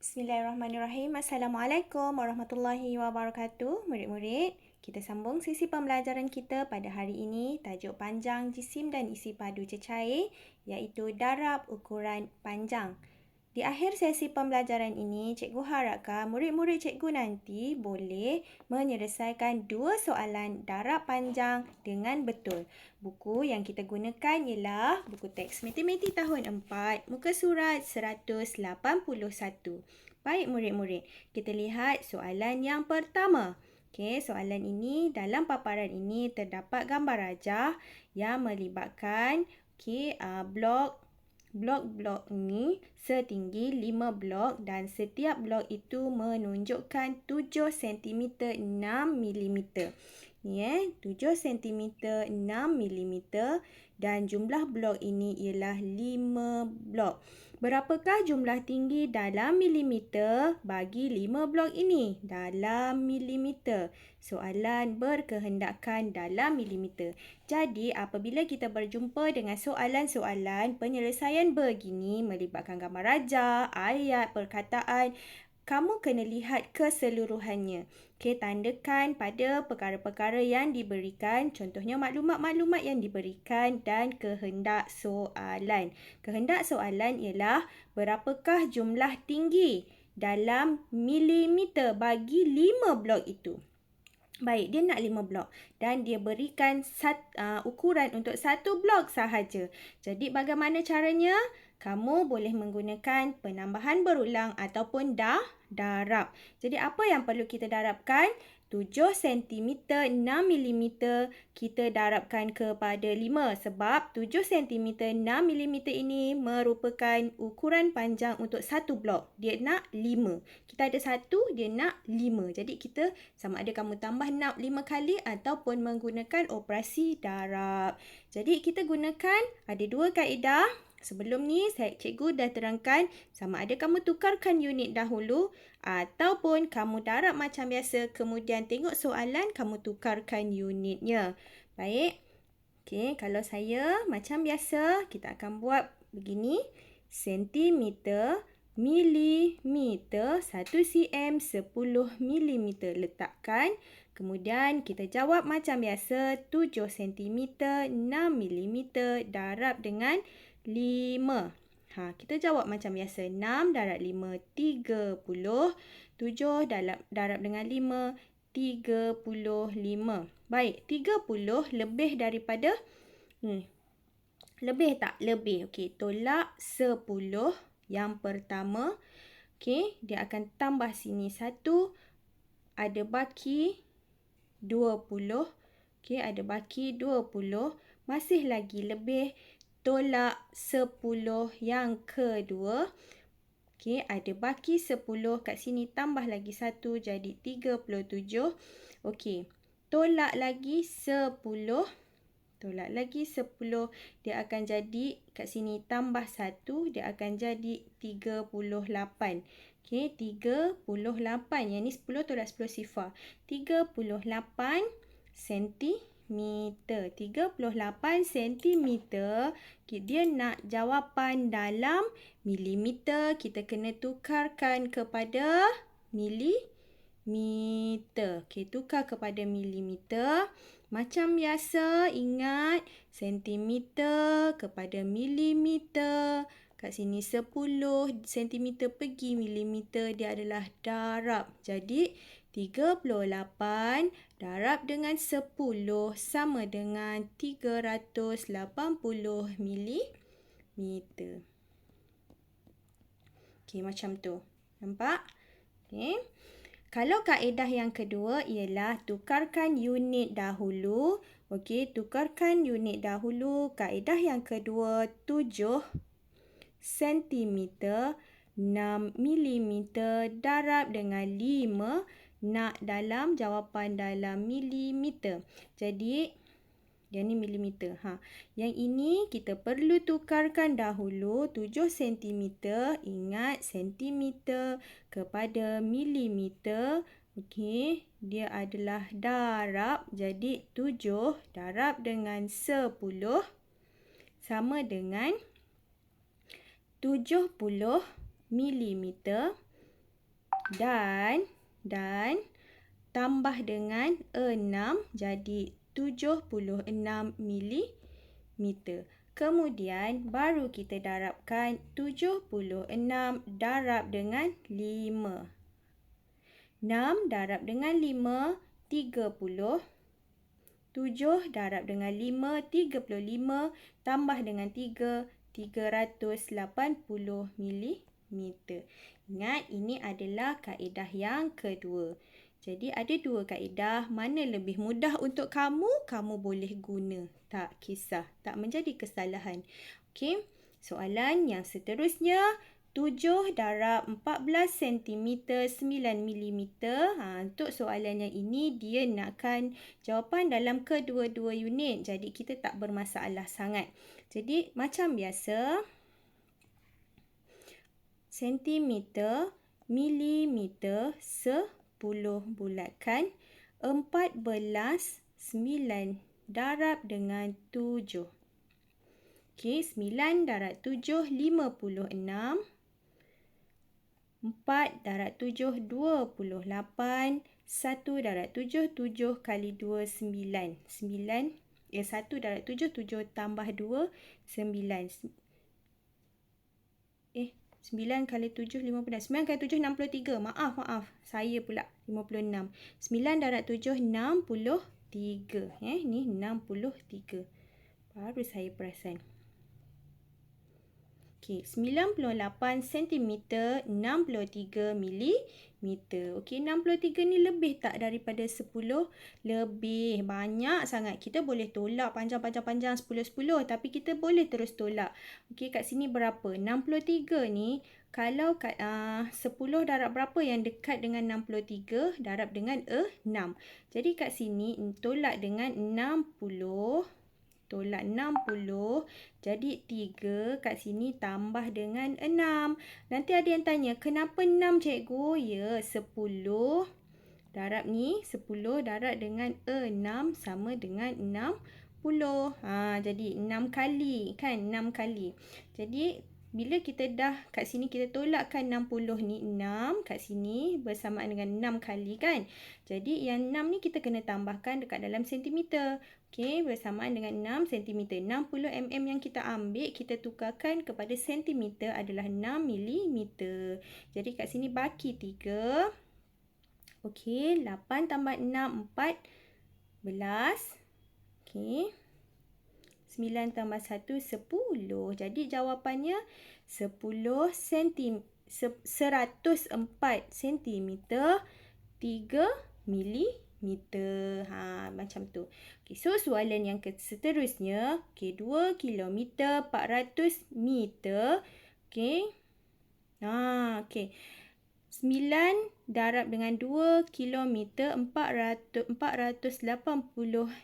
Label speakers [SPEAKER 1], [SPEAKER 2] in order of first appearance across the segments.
[SPEAKER 1] Bismillahirrahmanirrahim. Assalamualaikum warahmatullahi wabarakatuh. Murid-murid, kita sambung sesi pembelajaran kita pada hari ini. Tajuk panjang jisim dan isi padu cecair iaitu darab ukuran panjang. Di akhir sesi pembelajaran ini, cikgu harapkan murid-murid cikgu nanti boleh menyelesaikan 2 soalan darab panjang dengan betul. Buku yang kita gunakan ialah buku teks matematik tahun 4, muka surat 181. Baik murid-murid, kita lihat soalan yang pertama. Okey, soalan ini dalam paparan ini terdapat gambar rajah yang melibatkan blok-blok ini setinggi 5 blok dan setiap blok itu menunjukkan 7 cm 6 mm. Ni 7 cm 6 mm dan jumlah blok ini ialah 5 blok. Berapakah jumlah tinggi dalam milimeter bagi 5 blok ini? Dalam milimeter. Soalan berkehendakkan dalam milimeter. Jadi, apabila kita berjumpa dengan soalan-soalan penyelesaian begini melibatkan gambar rajah, ayat, perkataan, kamu kena lihat keseluruhannya. Okey, tandakan pada perkara-perkara yang diberikan, contohnya maklumat-maklumat yang diberikan dan kehendak soalan. Kehendak soalan ialah berapakah jumlah tinggi dalam milimeter bagi 5 blok itu. Baik, dia nak 5 blok dan dia berikan ukuran untuk 1 blok sahaja. Jadi bagaimana caranya? Kamu boleh menggunakan penambahan berulang ataupun darab. Jadi apa yang perlu kita darabkan? 7 cm 6 mm kita darabkan kepada 5 sebab 7 cm 6 mm ini merupakan ukuran panjang untuk 1 blok. Dia nak 5. Kita ada 1, dia nak 5. Jadi kita sama ada kamu tambah 5 kali ataupun menggunakan operasi darab. Jadi kita gunakan ada 2 kaedah. Sebelum ni cikgu dah terangkan sama ada kamu tukarkan unit dahulu ataupun kamu darab macam biasa kemudian tengok soalan kamu tukarkan unitnya. Baik. Okey, kalau saya macam biasa kita akan buat begini. Sentimeter, milimeter, 1 cm, 10 mm letakkan. Kemudian kita jawab macam biasa 7 cm 6 mm darab dengan 5. Kita jawab macam biasa. 6 darab 5, 30. 7 darab dengan 5, 35. Baik, 30 lebih daripada lebih tak? Lebih. Okey, tolak 10 yang pertama. Okey, dia akan tambah sini 1. Ada baki 20. Okey, ada baki 20. Masih lagi lebih. Tolak 10 yang kedua. Okey, ada baki 10 kat sini tambah lagi 1 jadi 37. Okey, tolak lagi 10. Tolak lagi 10 dia akan jadi kat sini tambah 1 dia akan jadi 38. Okey, 38. Yang ni 10 tolak 10 sifar. 38 sentimeter. 38 sentimeter. Dia nak jawapan dalam milimeter. Kita kena tukarkan kepada milimeter. Okey, tukar kepada milimeter. Macam biasa, ingat sentimeter kepada milimeter. Kat sini 10 sentimeter pergi milimeter. Dia adalah darab. Jadi, 38 darab dengan 10 sama dengan 380 milimeter. Okey, macam tu. Nampak? Okey. Kalau kaedah yang kedua ialah tukarkan unit dahulu. Okey, tukarkan unit dahulu. Kaedah yang kedua 7 cm 6 mm darab dengan 5 nak dalam jawapan dalam milimeter. Jadi yang ni milimeter. Yang ini kita perlu tukarkan dahulu 7 cm. Ingat sentimeter kepada milimeter. Okey, dia adalah darab. Jadi 7 darab dengan 10 sama dengan 70 mm dan tambah dengan 6 jadi 76 milimeter. Kemudian baru kita darabkan 76 darab dengan 5. 6 darab dengan 5, 30. 7 darab dengan 5, 35. Tambah dengan 3, 380 milimeter. Ingat, ini adalah kaedah yang kedua. Jadi ada dua kaedah. Mana lebih mudah untuk kamu, kamu boleh guna. Tak kisah. Tak menjadi kesalahan. Okey. Soalan yang seterusnya. 7 darab 14 cm 9 milimeter. Untuk soalan yang ini, dia nakkan jawapan dalam kedua-dua unit. Jadi, kita tak bermasalah sangat. Jadi, macam biasa, sentimeter, milimeter, 10 bulatkan. 14, 9 darab dengan 7. Okey, 9 darab 7, 56. 4 darab 7, 28. 1 darab 7, 7 kali 2, 9. 1 darab 7, 7 tambah 2, 9. 9 kali 7, 15. 9 kali 7, 63. Maaf. Saya pula 56. 9 darab 7, 63. Ni 63. Baru saya perasan. Okey, 98 cm 63 milimeter. Okey, 63 ni lebih tak daripada 10? Lebih. Banyak sangat. Kita boleh tolak panjang 10, tapi kita boleh terus tolak. Okey, kat sini berapa? 63 ni, kalau 10 darab berapa yang dekat dengan 63? Darab dengan 6. Jadi kat sini tolak dengan 60. Tolak 60. Jadi 3 kat sini tambah dengan 6. Nanti ada yang tanya, kenapa 6 cikgu? Ya, 10 darab ni, 10 darab dengan 6 sama dengan 60. Jadi 6 kali kan? 6 kali. Jadi bila kita dah kat sini kita tolakkan 60 ni, 6 kat sini bersamaan dengan 6 kali kan? Jadi yang 6 ni kita kena tambahkan dekat dalam sentimeter. Okey, bersamaan dengan 6 cm. 60 mm yang kita ambil, kita tukarkan kepada sentimeter adalah 6 milimeter. Jadi kat sini baki 3. Okey, 8 tambah 6, 14. Okey. 9 tambah 1, 10. Jadi jawapannya 10 cm. 104 cm 3 milimeter. Macam tu. Okay, so soalan yang seterusnya. Okay, 2 km 400 meter. Okay. Okay. 9 darab dengan 2 km 480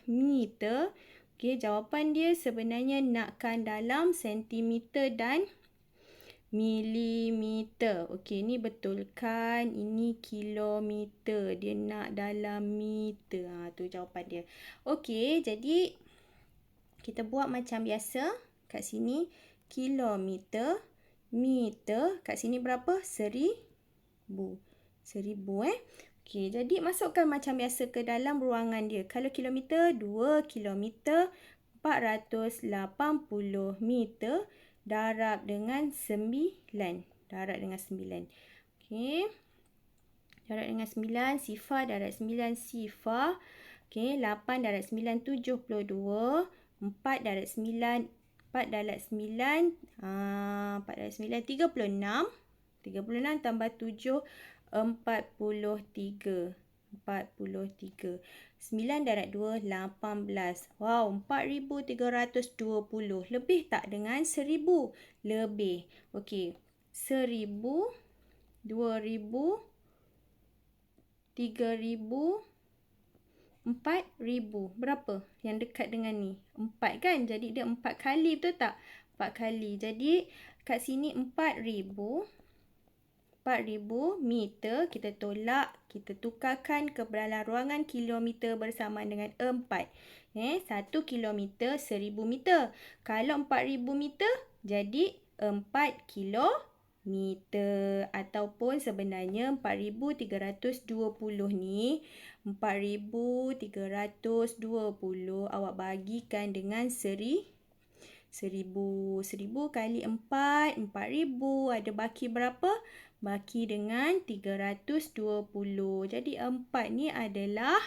[SPEAKER 1] meter. Okey, jawapan dia sebenarnya nakkan dalam sentimeter dan milimeter. Okey, ni betulkan. Ini kilometer. Dia nak dalam meter. Tu jawapan dia. Okey, jadi kita buat macam biasa. Kat sini kilometer, meter. Kat sini berapa? 1000. 1000 Okey, jadi masukkan macam biasa ke dalam ruangan dia. Kalau kilometer, 2 kilometer 480 meter darab dengan 9. Darab dengan 9. Okey. Darab dengan 9, sifar darab 9, sifar. Okey, 8 darab 9, 72. 4 darab 9, 4 darab 9, 4 darab 9, 36. 36 tambah 7, 43. 43. 9 darab 2, 18. Wow, 4,320. Lebih tak dengan 1,000? Lebih. Okey. 1,000, 2,000, 3,000, 4,000. Berapa yang dekat dengan ni? 4 kan? Jadi dia 4 kali, betul tak? 4 kali. Jadi kat sini 4,000. 4,000 meter, kita tolak, kita tukarkan ke dalam ruangan kilometer bersamaan dengan 4. 1 kilometer 1,000 meter. Kalau 4,000 meter, jadi 4 kilometer. meter. Ataupun sebenarnya 4,320 ni 4,320 awak bagikan dengan 1,000. 1,000 kali 4, 4,000. Ada baki berapa? Baki dengan 320. Jadi 4 ni adalah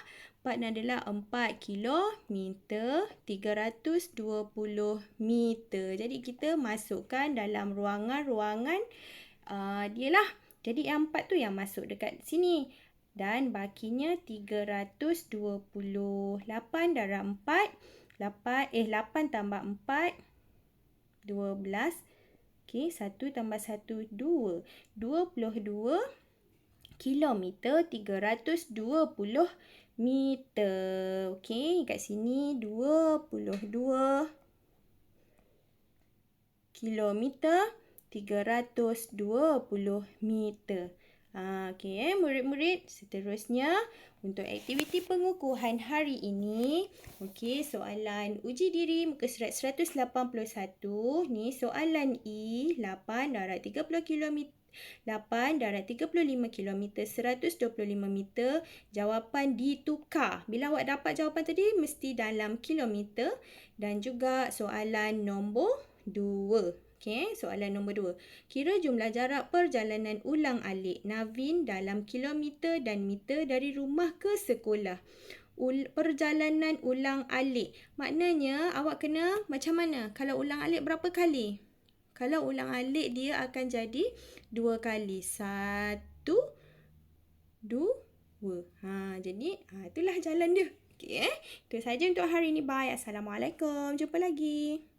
[SPEAKER 1] 4 kilometer, 320 meter. Jadi kita masukkan dalam ruangan dia lah. Jadi yang 4 tu yang masuk dekat sini. Dan bakinya 320. 8 darab 4. 8 tambah 4. 12. Okey, 1 tambah 1, 2. 22 kilometer, 320 meter. Okey, kat sini 22 kilometer, 320 meter. Okey, murid-murid, seterusnya untuk aktiviti pengukuhan hari ini, okey, soalan uji diri muka surat 181 ni soalan E 8 darab 30 km 8 darab 35 km 125 meter. Jawapan ditukar. Bila awak dapat jawapan tadi mesti dalam kilometer. Dan juga soalan nombor 2. Okey, soalan nombor 2. Kira jumlah jarak perjalanan ulang-alik Navin dalam kilometer dan meter dari rumah ke sekolah. Perjalanan ulang-alik. Maknanya awak kena macam mana? Kalau ulang-alik berapa kali? Kalau ulang-alik dia akan jadi 2 kali. 1, 2. Jadi itulah jalan dia. Okey, itu saja untuk hari ini. Bye. Assalamualaikum. Jumpa lagi.